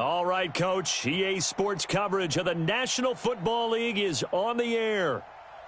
All right, Coach. EA Sports coverage of the National Football League is on the air.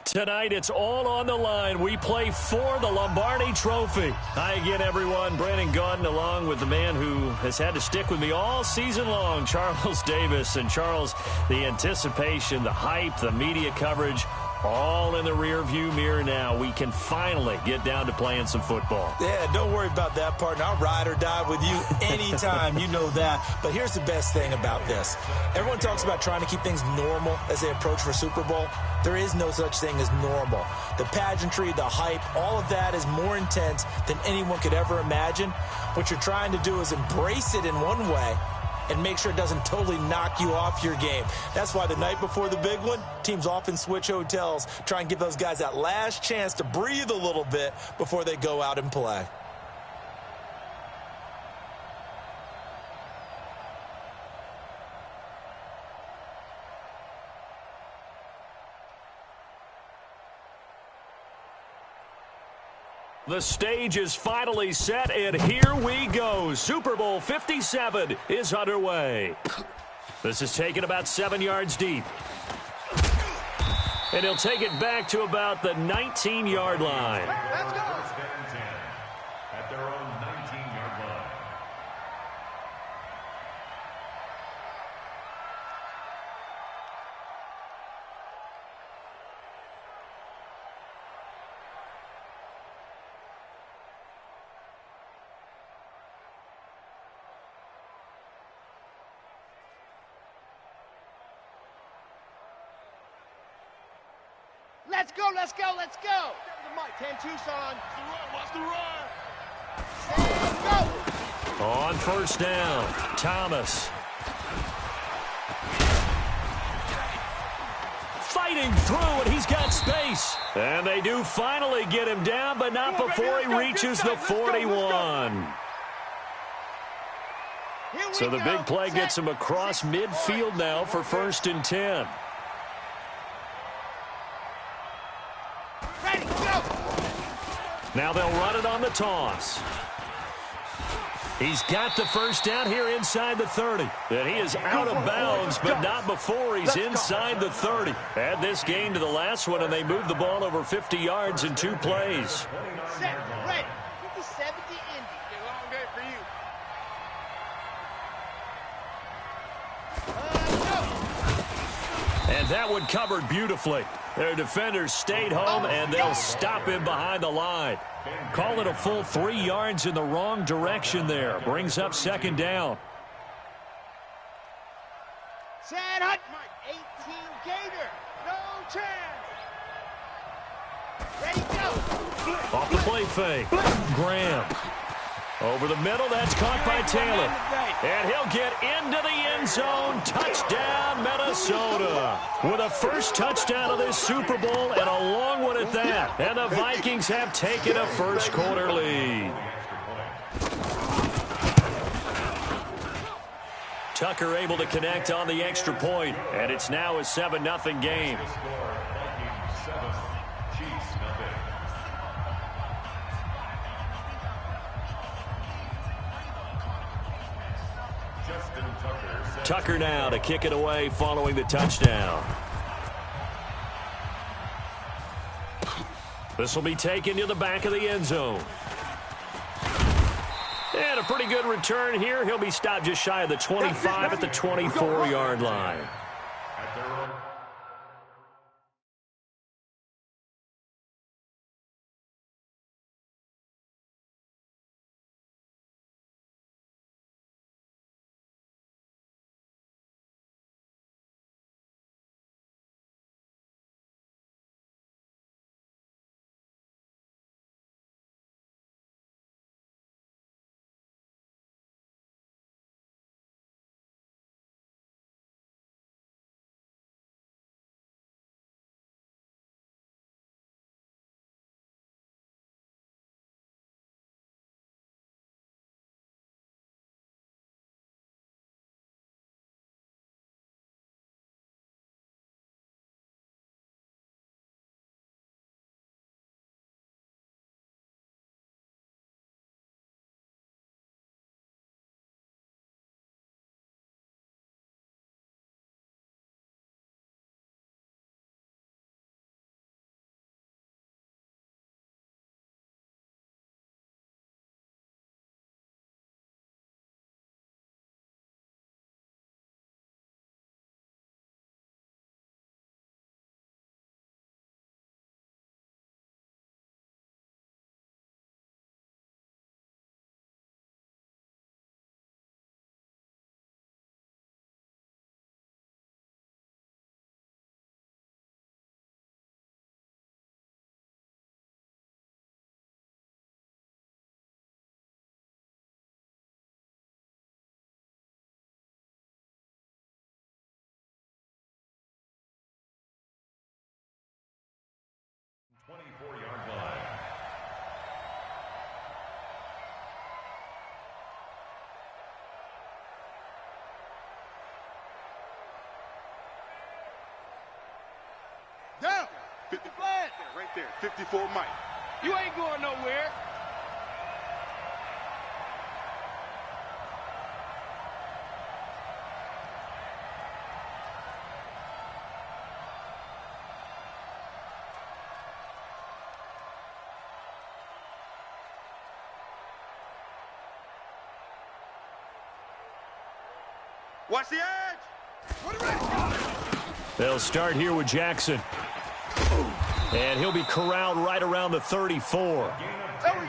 Tonight, it's all on the line. We play for the Lombardi Trophy. Hi again, everyone. Brandon Gaudin along with the man who has had to stick with me all season long, Charles Davis. And Charles, the anticipation, the hype, the media coverage, all in the rearview mirror now. We can finally get down to playing some football. Yeah, don't worry about that, partner. I'll ride or die with you anytime. You know that. But here's the best thing about this. Everyone talks about trying to keep things normal as they approach for Super Bowl. There is no such thing as normal. The pageantry, the hype, all of that is more intense than anyone could ever imagine. What you're trying to do is embrace it in one way and make sure it doesn't totally knock you off your game. That's why the night before the big one, teams often switch hotels, try and give those guys that last chance to breathe a little bit before they go out and play. The stage is finally set, and here we go. Super Bowl 57 is underway. This is taken about 7 yards deep. And he'll take it back to about the 19-yard line. Let's go. At their own 19-yard line. Let's go, let's go, let's go. Mike, 10 Tucson. Watch the run. Let's go. On first down, Thomas. Fighting through, and he's got space. And they do finally get him down, but not before he reaches the 41. So the big play gets him across midfield now for 1st and 10. Now they'll run it on the toss. He's got the first down here inside the 30. And he is out of bounds, but not before he's inside the 30. Add this game to the last one, and they moved the ball over 50 yards in 2 plays. Set, ready. 50-70 Indy. Long day for you. And that one covered beautifully. Their defenders stayed home, and they'll stop him behind the line. Call it a full 3 yards in the wrong direction there. Brings up 2nd down. Set, hut. 18 Gator. No chance. Ready, go. Off the play fake. Graham. Over the middle, that's caught by Taylor. And he'll get into the end zone. Touchdown, Minnesota. With a first touchdown of this Super Bowl and a long one at that. And the Vikings have taken a first-quarter lead. Tucker able to connect on the extra point, and it's now a 7-0 game. Tucker now to kick it away following the touchdown. This will be taken to the back of the end zone. And a pretty good return here. He'll be stopped just shy of the 25 at the 24-yard line. 50 flag. Right there, 54 Mike. You ain't going nowhere. Watch the edge. They'll start here with Jackson. And he'll be corralled right around the 34.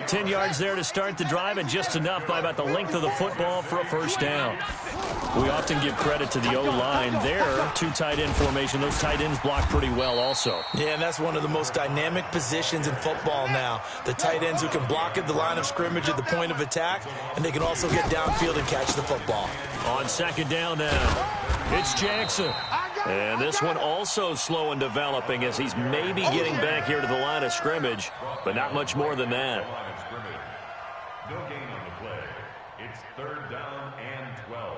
10 yards there to start the drive, and just enough by about the length of the football for a first down. We often give credit to the O-line there. Two tight end formation. Those tight ends block pretty well also. Yeah, and that's one of the most dynamic positions in football now. The tight ends who can block at the line of scrimmage at the point of attack, and they can also get downfield and catch the football. On second down now, it's Jackson. And this one also slow in developing as he's maybe getting back here to the line of scrimmage, but not much more than that. No gain on the play. It's third down and 12.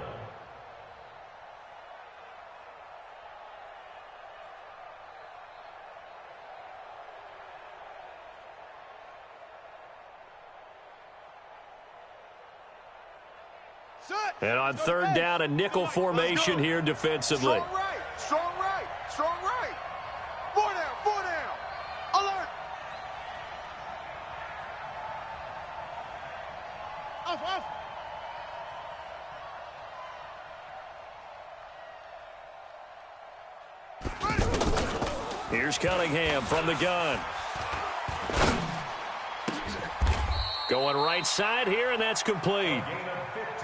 And on third down, a nickel formation here defensively. Strong right, strong right, strong right. 4 down, alert. Off. Here's Cunningham from the gun. Going right side here, and that's complete.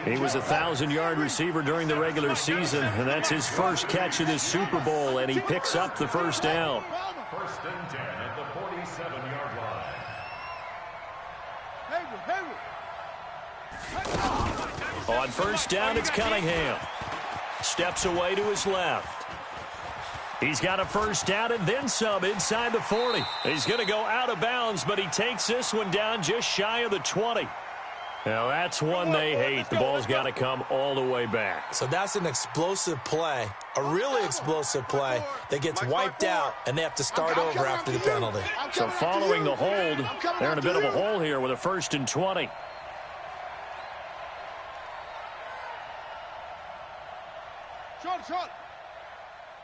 He was a 1,000-yard receiver during the regular season, and that's his first catch of this Super Bowl, and he picks up the first down. First and 10 at the 47-yard line. On first down, it's Cunningham. Steps away to his left. He's got a first down and then some inside the 40. He's going to go out of bounds, but he takes this one down just shy of the 20. Now, that's one they hate. The ball's got to come all the way back. So that's an explosive play, a really explosive play that gets wiped out, and they have to start over after the penalty. So following the hold, they're in a bit of a hole here with a first and 20. Short.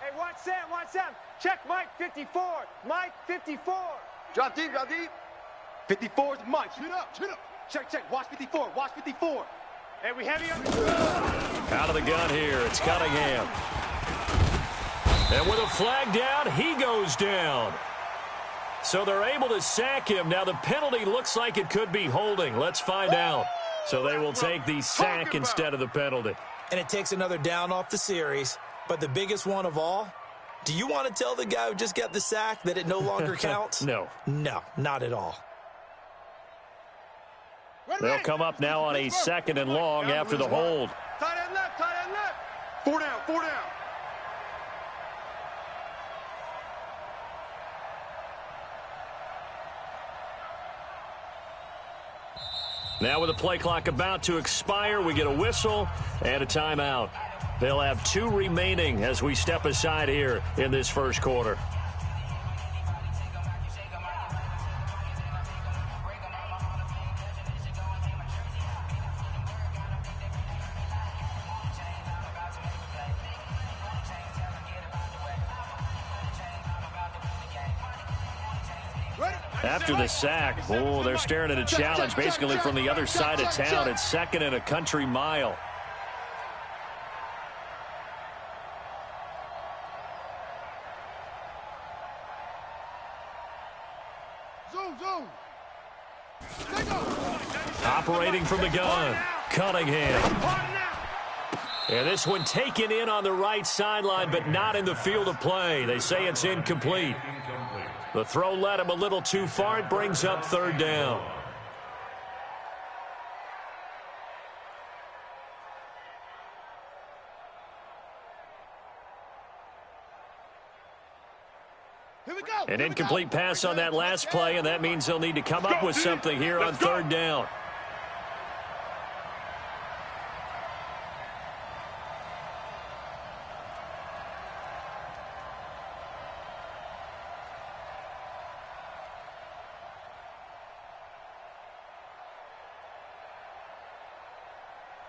Hey, watch Sam. Check Mike 54. Mike 54. Drop deep. 54 is Mike. Chin up. Check. Watch 54. Hey, we heavy on Out of the gun here, it's Cunningham. And with a flag down, he goes down. So they're able to sack him. Now the penalty looks like it could be holding. Let's find out. So they will take the sack instead of the penalty. And it takes another down off the series. But the biggest one of all, do you want to tell the guy who just got the sack that it no longer counts? No, not at all. They'll come up now on a second and long after the hold. Tight end left. 4 down. Now with the play clock about to expire, we get a whistle and a timeout. They'll have 2 remaining as we step aside here in this first quarter. After the sack, they're staring at a challenge basically from the other side of town. It's second and a country mile. Zoom. Operating from the gun, Cunningham. And this one taken in on the right sideline, but not in the field of play. They say it's incomplete. The throw led him a little too far. It brings up third down. Here we go. An incomplete pass on that last play, and that means they'll need to come up with something here on third down.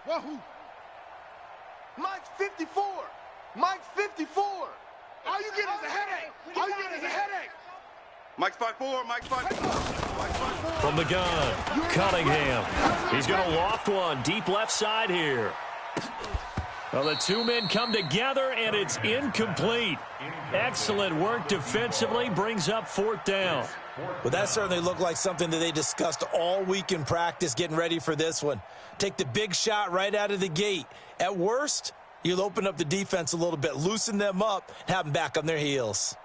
Wahoo! Mike's 54. Mike's 54. All you get is a headache. All you get is a headache. Mike's 5'4". Mike's 5'4". From the gun, Cunningham. He's going to loft one deep left side here. Well, the two men come together, and it's incomplete. Excellent work defensively, brings up 4th down. Well, that certainly looked like something that they discussed all week in practice getting ready for this one. Take the big shot right out of the gate. At worst, you'll open up the defense a little bit, loosen them up, and have them back on their heels.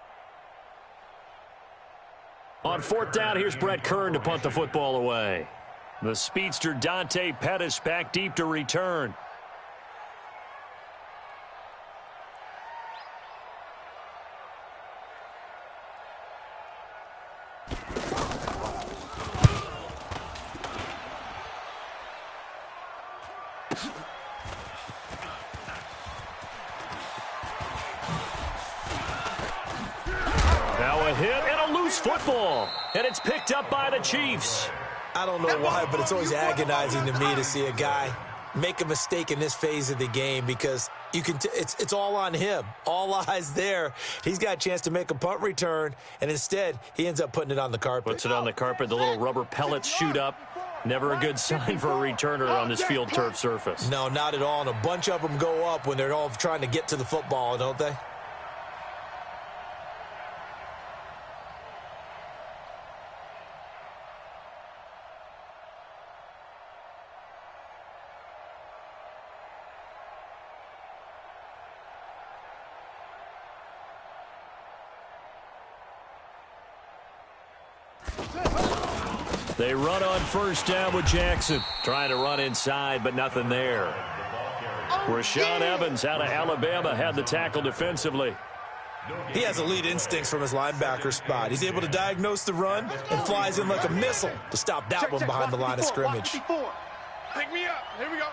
On 4th down, here's Brett Kern to punt the football away. The speedster Dante Pettis back deep to return. Now a hit and a loose football, and it's picked up by the Chiefs. I don't know why, but it's always agonizing to me to see a guy make a mistake in this phase of the game because you can. It's all on him. All eyes there. He's got a chance to make a punt return, and instead he ends up putting it on the carpet. Puts it on the carpet. The little rubber pellets shoot up. Never a good sign for a returner on this field turf surface. No, not at all. And a bunch of them go up when they're all trying to get to the football, don't they? They run on 1st down with Jackson. Trying to run inside, but nothing there. Rashaan Evans out of Alabama had the tackle defensively. He has elite instincts from his linebacker spot. He's able to diagnose the run and flies in like a missile to stop that one behind the line of scrimmage. Pick me up. Here we go.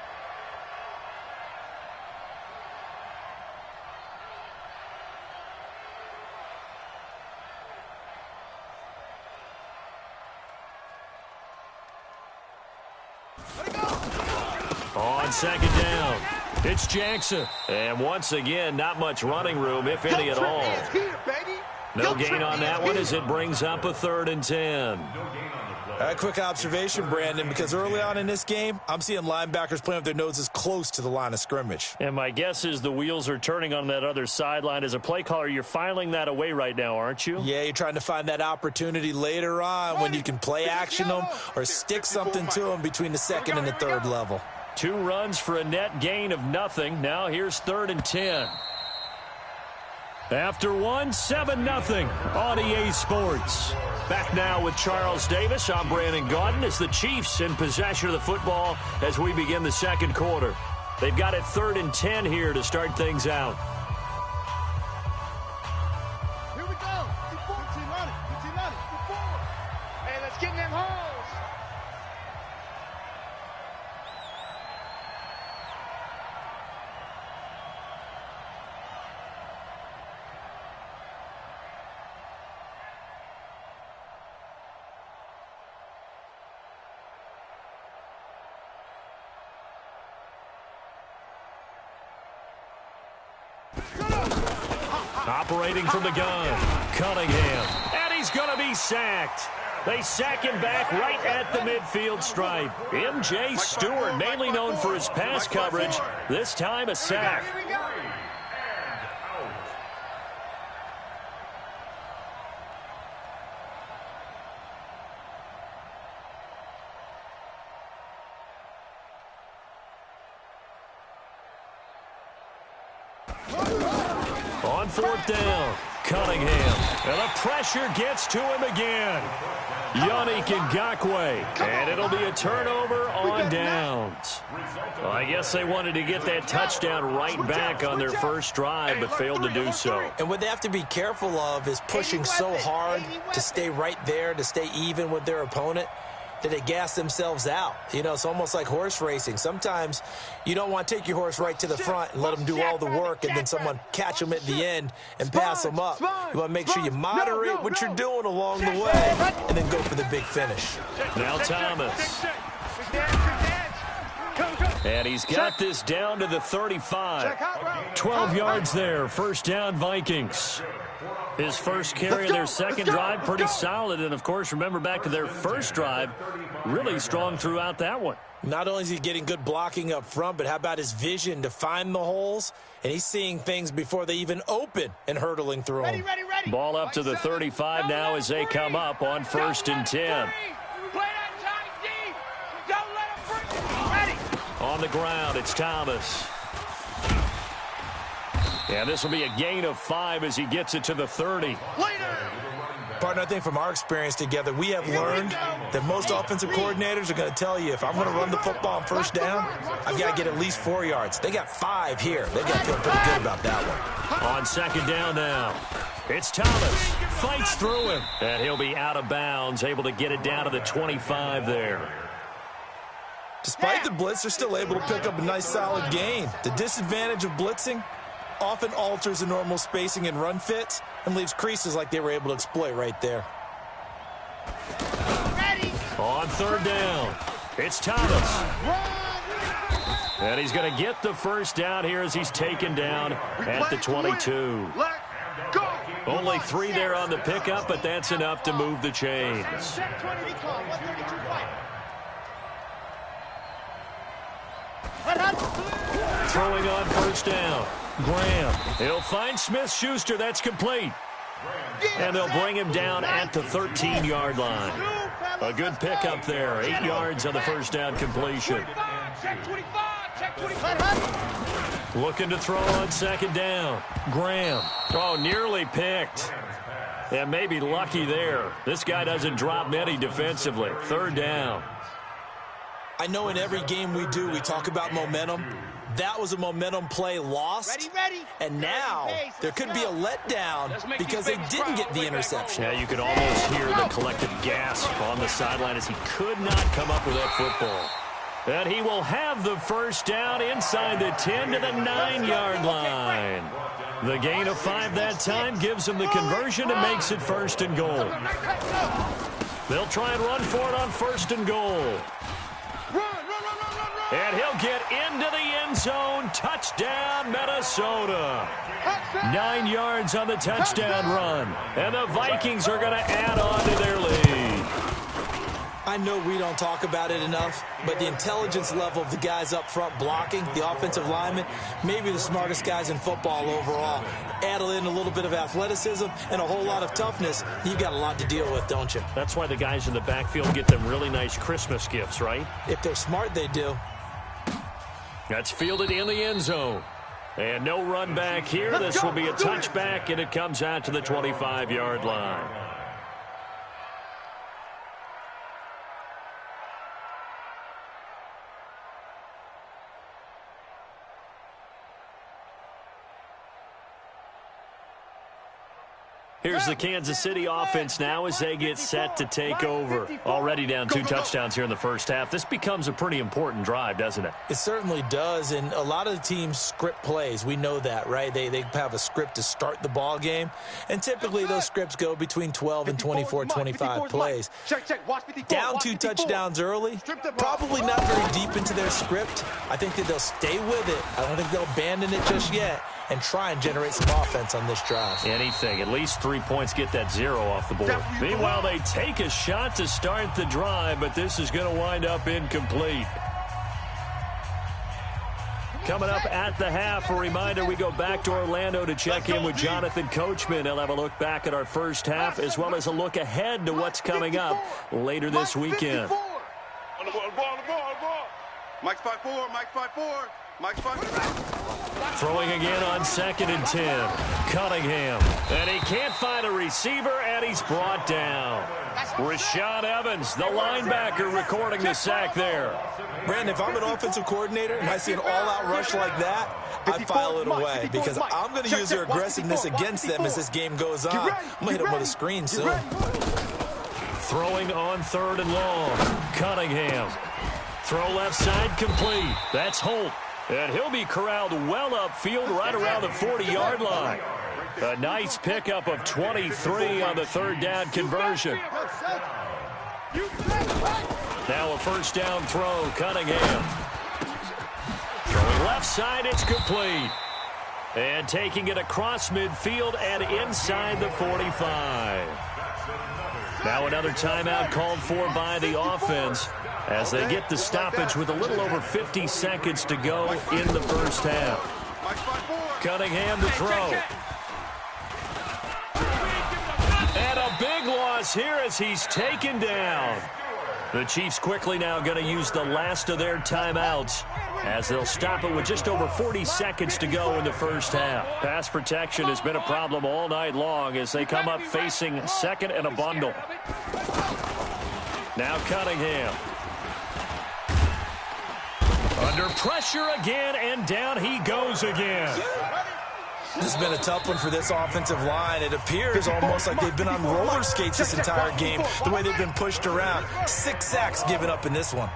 On 2nd down, it's Jackson. And once again, not much running room, if any at all. No gain on that one as it brings up a 3rd and 10. A quick observation, Brandon, because early on in this game, I'm seeing linebackers playing with their noses close to the line of scrimmage. And my guess is the wheels are turning on that other sideline. As a play caller, you're filing that away right now, aren't you? Yeah, you're trying to find that opportunity later on when you can play action them or stick something to them between the 2nd and the 3rd level. 2 runs for a net gain of nothing. Now here's 3rd and 10. After one, 7-0 on EA Sports. Back now with Charles Davis. I'm Brandon Gaudin as the Chiefs in possession of the football as we begin the 2nd quarter. They've got it 3rd and 10 here to start things out. Here we go. 15-on it. Hey, let's get in them holes. Operating from the gun, Cunningham. And he's going to be sacked. They sack him back right at the midfield stripe. M.J. Stewart, mainly known for his pass coverage, this time a sack. On 4th down, Cunningham. And the pressure gets to him again. Yannick Ngakoue. And it'll be a turnover on downs. Well, I guess they wanted to get that touchdown right back on their first drive, but failed to do so. And what they have to be careful of is pushing so hard to stay right there, to stay even with their opponent, that they gas themselves out. You know, it's almost like horse racing. Sometimes you don't want to take your horse right to the front and let them do all the work and then someone catch them at the end and pass them up. You want to make sure you moderate what you're doing along the way and then go for the big finish. Now Thomas. Go. And he's got this down to the 35. 12 yards there. First down, Vikings. His first carry of their second drive, pretty solid. And, of course, remember back to their first drive, really strong throughout that one. Not only is he getting good blocking up front, but how about his vision to find the holes? And he's seeing things before they even open and hurtling through them. Ball up to the 35 now as they come up on 1st and 10. On the ground, it's Thomas. And this will be a gain of 5 as he gets it to the 30. Partner, I think from our experience together, we have learned that most offensive coordinators are going to tell you, if I'm going to run the football on first down, I've got to get at least 4 yards. They got 5 here. They got to feel pretty good about that one. On second down now, it's Thomas. Fights through him. And he'll be out of bounds, able to get it down to the 25 there. Despite the blitz, they're still able to pick up a nice solid gain. The disadvantage of blitzing often alters the normal spacing and run fits and leaves creases like they were able to exploit right there. On third down, it's Thomas. And he's going to get the first down here as he's taken down at the 22. Only 3 there on the pickup, but that's enough to move the chains. Throwing on first down. Graham. He'll find Smith-Schuster. That's complete. And they'll bring him down at the 13-yard line. A good pickup there. 8 yards on the first down completion. Looking to throw on second down. Graham. Oh, nearly picked. And maybe lucky there. This guy doesn't drop many defensively. Third down. I know in every game we do, we talk about momentum. That was a momentum play lost. And now there could be a letdown because they didn't get the interception. Yeah, you could almost hear the collective gasp on the sideline as he could not come up with that football. And he will have the first down inside the 10 to the 9-yard line. The gain of 5 that time gives him the conversion and makes it 1st and goal. They'll try and run for it on 1st and goal. And he'll get into the end zone. Touchdown, Minnesota. 9 yards on the touchdown run. And the Vikings are going to add on to their lead. I know we don't talk about it enough, but the intelligence level of the guys up front blocking, the offensive linemen, maybe the smartest guys in football overall. Add in a little bit of athleticism and a whole lot of toughness, you've got a lot to deal with, don't you? That's why the guys in the backfield get them really nice Christmas gifts, right? If they're smart, they do. That's fielded in the end zone. And no run back here. This will be a touchback, and it comes out to the 25-yard line. Here's the Kansas City offense now as they get set to take over. Already down 2 touchdowns here in the first half. This becomes a pretty important drive, doesn't it? It certainly does, and a lot of the teams script plays. We know that, right? They have a script to start the ball game, and typically those scripts go between 12 and 24, 25 plays. Down 2 touchdowns early, probably not very deep into their script. I think that they'll stay with it. I don't think they'll abandon it just yet and try and generate some offense on this drive. Anything. At least 3 points, get that 0 off the board. Meanwhile, they take a shot to start the drive, but this is going to wind up incomplete. Coming up at the half, a reminder, we go back to Orlando to check in with Jonathan Coachman. He'll have a look back at our first half as well as a look ahead to what's coming up later this weekend. On the ball. Mike's 5-4, Mike's 5-4. Mike's 5-4. Throwing again on 2nd and 10. Cunningham. And he can't find a receiver, and he's brought down. Rashaan Evans, the linebacker, recording the sack there. Brandon, if I'm an offensive coordinator and I see an all-out rush like that, I file it away because I'm going to use their aggressiveness against them as this game goes on. I'm going to hit them with a screen soon. Throwing on 3rd and long. Cunningham. Throw left side complete. That's Holt. And he'll be corralled well upfield right around the 40-yard line. A nice pickup of 23 on the 3rd down conversion. Now a 1st down throw, Cunningham. Left side, it's complete. And taking it across midfield and inside the 45. Now another timeout called for by the offense as they get the stoppage with a little over 50 seconds to go in the first half. Cunningham to throw. And a big loss here as he's taken down. The Chiefs quickly now going to use the last of their timeouts as they'll stop it with just over 40 seconds to go in the first half. Pass protection has been a problem all night long as they come up facing second and a bundle. Now Cunningham. Under pressure again, and down he goes again. This has been a tough one for this offensive line. It appears almost like they've been on roller skates this entire game, the way they've been pushed around. 6 sacks given up in this one.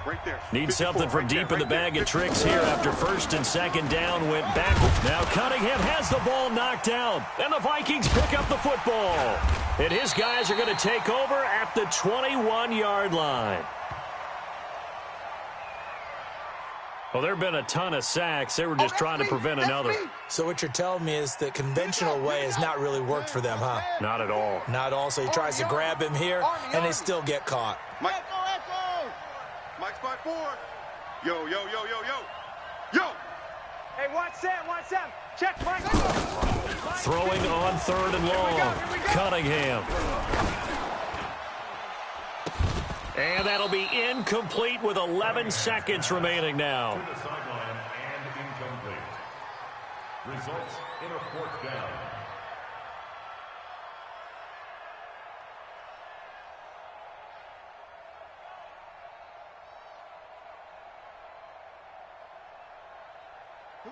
Need something from deep in the bag of tricks here after first and second down went back. Now Cunningham has the ball knocked down, and the Vikings pick up the football. And his guys are going to take over at the 21-yard line. Well, there have been a ton of sacks. They were just trying to prevent another. So what you're telling me is the conventional way has not really worked for them, huh? Not at all. Not all. So he tries to grab him here, and they still get caught. Mike spot 4. Yo. Yo. Hey, watch Sam. Check Mike. Throwing on third and long. Cunningham. And that'll be incomplete with 11 seconds remaining now. To the sideline and incomplete. Results in a 4th down.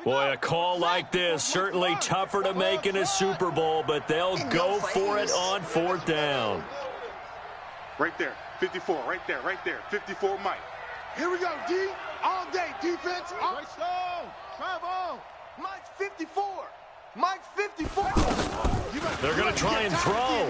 Boy, a call like this, certainly tougher to make in a Super Bowl, but they'll go for it on 4th down. Right there. 54, right there. 54, Mike. Here we go, D. All day, defense. Right slow. Travel. Mike's 54. Mike's 54. They're going to try and throw.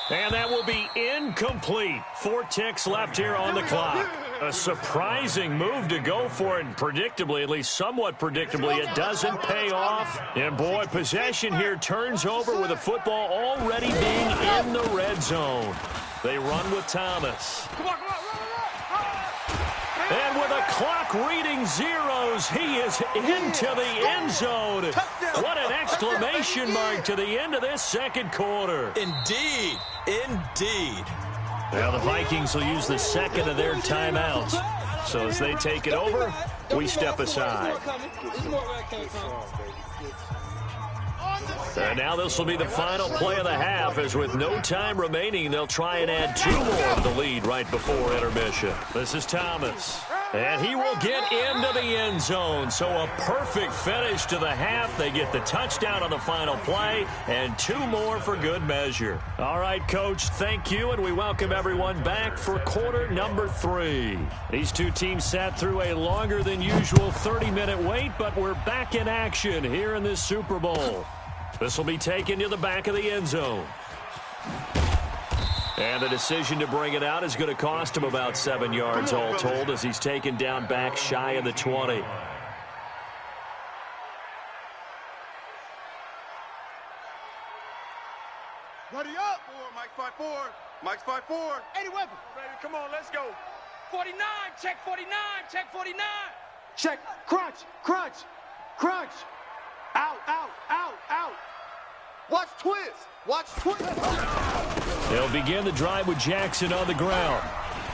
And that will be incomplete. 4 ticks left here on the clock. A surprising move to go for it, and predictably, at least somewhat predictably, it doesn't pay off. And boy, possession here turns over with the football already being in the red zone. They run with Thomas. And with a clock reading zeros, he is into the end zone. What an exclamation mark to the end of this second quarter. Indeed. Now the Vikings will use the second of their timeouts. So as they take it over, we step aside. And now this will be the final play of the half, as with no time remaining, they'll try and add 2 more to the lead right before intermission. This is Thomas. And he will get into the end zone. So a perfect finish to the half. They get the touchdown on the final play, and 2 more for good measure. All right, Coach, thank you, and we welcome everyone back for quarter number 3. These 2 teams sat through a longer than usual 30-minute wait, but we're back in action here in this Super Bowl. This will be taken to the back of the end zone. And the decision to bring it out is going to cost him about 7 yards all told, as he's taken down back shy of the 20. Ready up. 4. Mike's 5-4. 80 weapon. Ready, come on, let's go. 49, check 49, check 49. Check. Crunch. Out. Watch twist. They'll begin the drive with Jackson on the ground.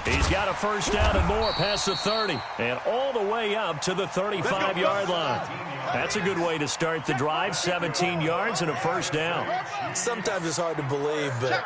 He's got a first down and more past the 30 and all the way up to the 35-yard line. That's a good way to start the drive, 17 yards and a first down. Sometimes it's hard to believe, but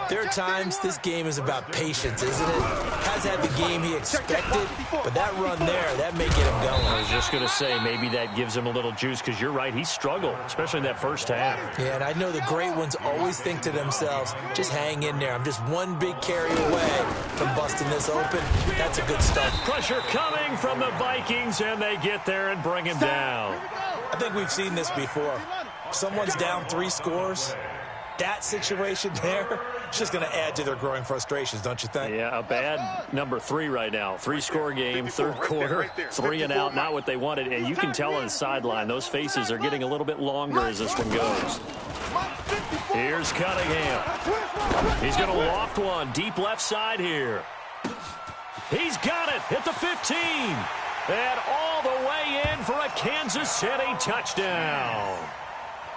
there are times this game is about patience, isn't it? Has had the game he expected, but that run there, that may get him going. I was just going to say, maybe that gives him a little juice, because you're right, he struggled, especially in that first half. Yeah, and I know the great ones always think to themselves, just hang in there. I'm just one big carry away from busting this open. That's a good start. Pressure coming from the Vikings, and they get there and bring him down. I think we've seen this before. Someone's down 3 scores. That situation there, It's just going to add to their growing frustrations, don't you think? Yeah, a bad number 3 right now. 3-score game, third quarter, 3 and out, not what they wanted. And you can tell on the sideline, those faces are getting a little bit longer as this one goes. Here's Cunningham. He's going to loft one deep left side here. He's got it at the 15. And all the way in for a Kansas City touchdown.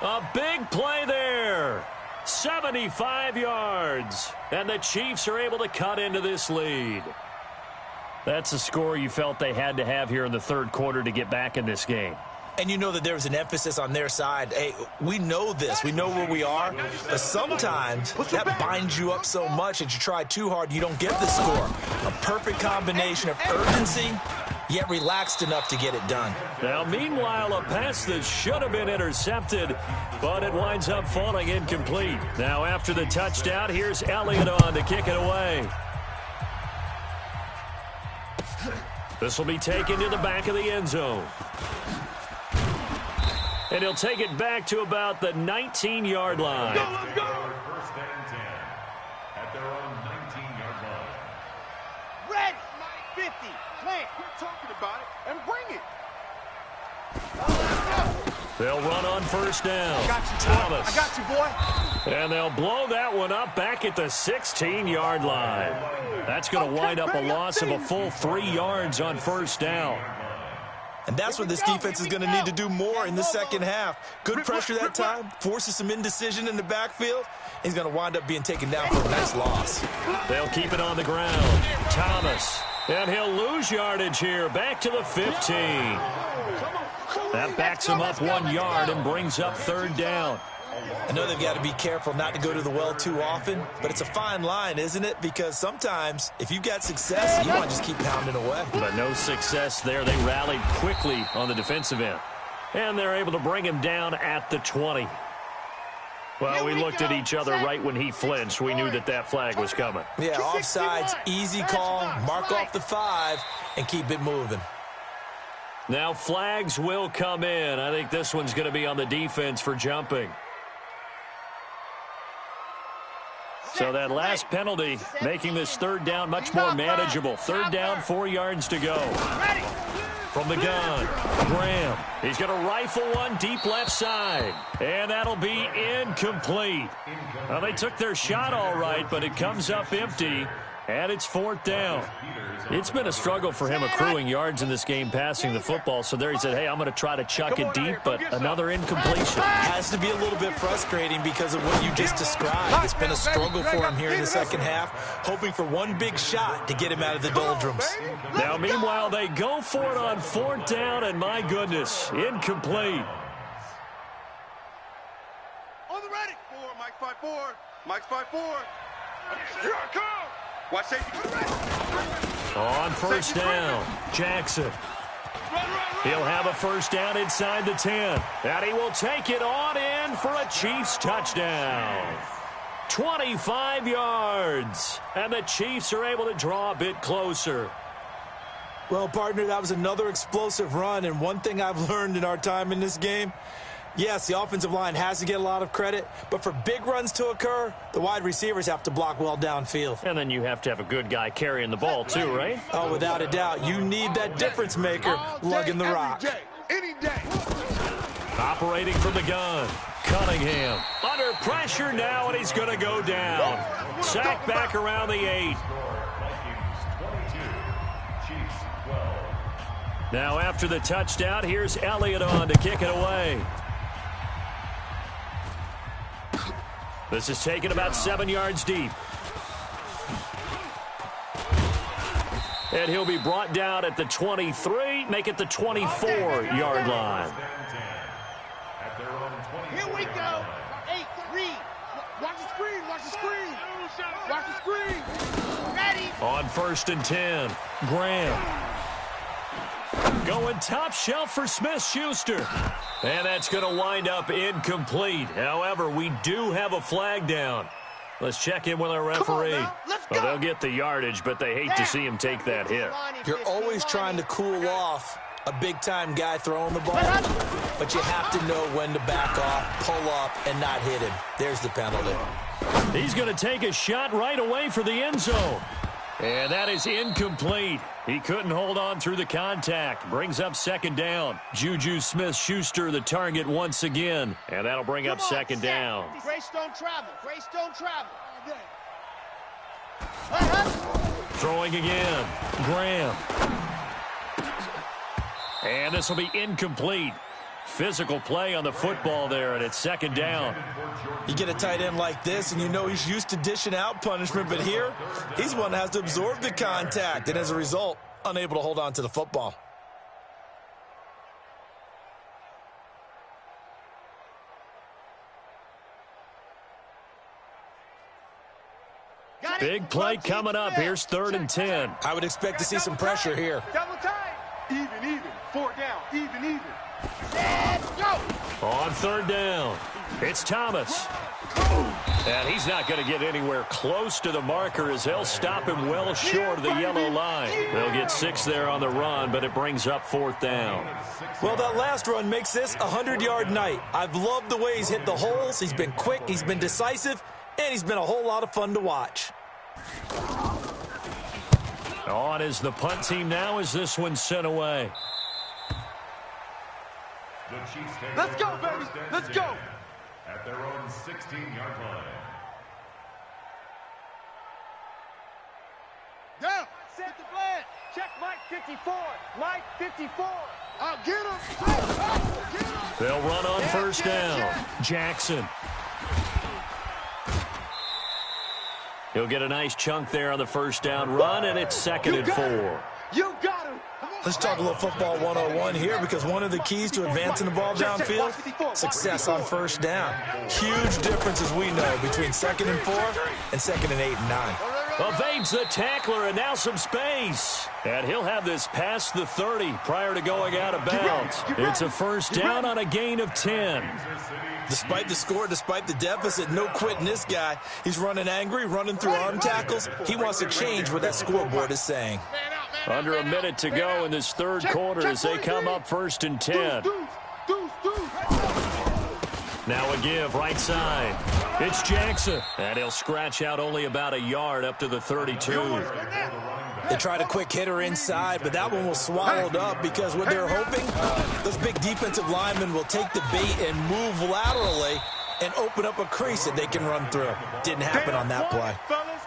A big play there. 75 yards. And the Chiefs are able to cut into this lead. That's a score you felt they had to have here in the third quarter to get back in this game. And you know that there was an emphasis on their side. Hey, we know this. We know where we are. But sometimes that binds you up so much that you try too hard, you don't get the score. A perfect combination of urgency, yet relaxed enough to get it done. Now, meanwhile, a pass that should have been intercepted, but it winds up falling incomplete. Now, after the touchdown, here's Elliott on to kick it away. This will be taken to the back of the end zone. And he'll take it back to about the 19-yard line. Let's go. First and 10 at their own 19-yard line. Red 50. Plant. Quit talking about it and bring it. They'll run on first down. I got you, boy. Thomas. I got you, boy. And they'll blow that one up back at the 16-yard line. That's going to wind up a loss of a full 3 yards on first down. And that's what this defense is going to need to do more in the second half. Good pressure that time, forces some indecision in the backfield. He's going to wind up being taken down for a nice loss. They'll keep it on the ground. Thomas. And he'll lose yardage here. Back to the 15. That backs him up 1 yard and brings up third down. I know they've got to be careful not to go to the well too often, but it's a fine line, isn't it? Because sometimes, if you've got success, you want to just keep pounding away. But no success there. They rallied quickly on the defensive end. And they're able to bring him down at the 20. Well, we looked at each other right when he flinched. We knew that that flag was coming. Yeah, offsides, easy call, mark off the 5, and keep it moving. Now flags will come in. I think this one's going to be on the defense for jumping. So that last penalty making this third down much more manageable. Third down, 4 yards to go. From the gun, Graham. He's going to rifle one deep left side. And that'll be incomplete. Well, they took their shot all right, but it comes up empty. And it's fourth down. It's been a struggle for him accruing yards in this game passing the football. So there he said, hey, I'm going to try to chuck it deep, but another incompletion. Has to be a little bit frustrating because of what you just described. It's been a struggle for him here in the second half, hoping for one big shot to get him out of the doldrums. Now, meanwhile, they go for it on fourth down, and my goodness, incomplete. On the ready. 4, Mike 5-4. Mike 5-4. Here I come. Watch safety. On first down, Jackson. He'll have a first down inside the 10. And he will take it on in for a Chiefs touchdown. 25 yards. And the Chiefs are able to draw a bit closer. Well, partner, that was another explosive run. And one thing I've learned in our time in this game, yes, the offensive line has to get a lot of credit, but for big runs to occur, the wide receivers have to block well downfield. And then you have to have a good guy carrying the ball too, right? Oh, without a doubt. You need that difference maker lugging the rock. Any day. Operating from the gun, Cunningham. Under pressure now, and he's going to go down. Sacked back around the 8. Now after the touchdown, here's Elliott on to kick it away. This is taken about 7 yards deep. And he'll be brought down at the 23, make it the 24-yard line. Here we go. 8-3. Watch the screen. Watch the screen. Watch the screen. Ready. On first and 10, Graham. Going top shelf for Smith-Schuster. And that's going to wind up incomplete. However, we do have a flag down. Let's check in with our referee. Well, they'll get the yardage, but they hate to see him take that hit. You're always trying to cool off a big-time guy throwing the ball, but you have to know when to back off, pull up, and not hit him. There's the penalty. He's going to take a shot right away for the end zone. And that is incomplete. He couldn't hold on through the contact. Brings up second down. Juju Smith-Schuster the target once again. And that'll bring up second down. Grace don't travel. Grace don't travel. Throwing again. Graham. And this will be incomplete. Physical play on the football there, and it's second down. You get a tight end like this, and you know he's used to dishing out punishment, but here, he's one that has to absorb the contact, and as a result, unable to hold on to the football. Big play coming up. Here's 3rd and 10. I would expect to see some pressure here. Double time. Even. 4 down. Even. Let's go. On 3rd down, it's Thomas. And he's not going to get anywhere close to the marker as they'll stop him well short of the yellow line. They'll get 6 there on the run, but it brings up 4th down. Well, that last run makes this a 100-yard night. I've loved the way he's hit the holes. He's been quick, he's been decisive, and he's been a whole lot of fun to watch. On is the punt team now as this one's sent away. The Chiefs take Let's go, over baby. first and Let's 10 go. at their own 16-yard line. Down. Set the plan. Check Mike 54. Mike 54. Get him. Get him. They'll run on first down. Jackson. He'll get a nice chunk there on the first down run, and it's 2nd and 4. You got him. Let's talk a little football 101 here, because one of the keys to advancing the ball downfield, success on first down. Huge difference, as we know, between 2nd and 4 and 2nd and 8 and 9. Evades the tackler, and now some space. And he'll have this past the 30 prior to going out of bounds. It's a first down on a gain of 10. Despite the score, despite the deficit, no quitting this guy. He's running angry, running through arm tackles. He wants to change what that scoreboard is saying. Under a minute to go in this 3rd quarter as they come up 1st and 10. Now a give right side. It's Jackson. And he'll scratch out only about a yard up to the 32. They tried a quick hitter inside, but that one was swallowed up because what they're hoping, those big defensive linemen will take the bait and move laterally and open up a crease that they can run through. Didn't happen on that play.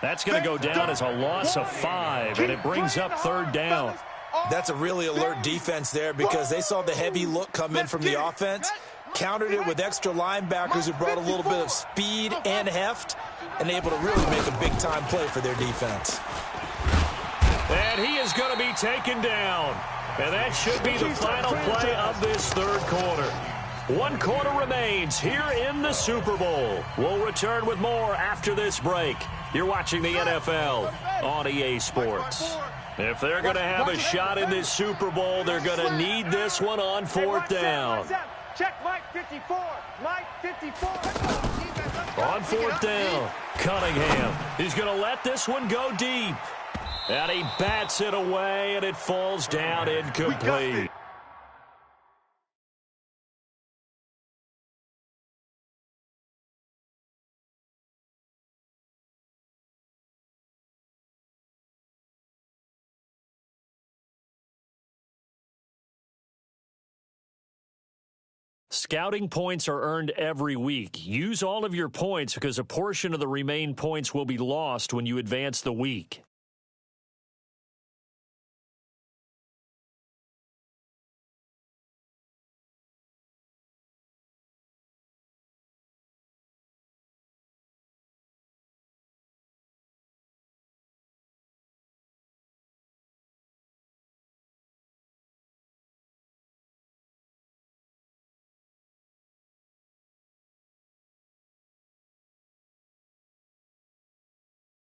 That's going to go down as a loss of 5, and it brings up 3rd down. That's a really alert defense there because they saw the heavy look come in from the offense, countered it with extra linebackers who brought a little bit of speed and heft, and able to really make a big-time play for their defense. And he is going to be taken down. And that should be the final play of this 3rd quarter. 1 quarter remains here in the Super Bowl. We'll return with more after this break. You're watching the NFL on EA Sports. If they're going to have a shot in this Super Bowl, they're going to need this one on 4th down. Check Mike 54. Mike 54. On 4th down, Cunningham. He's going to let this one go deep. And he bats it away, and it falls down incomplete. Scouting points are earned every week. Use all of your points because a portion of the remaining points will be lost when you advance the week.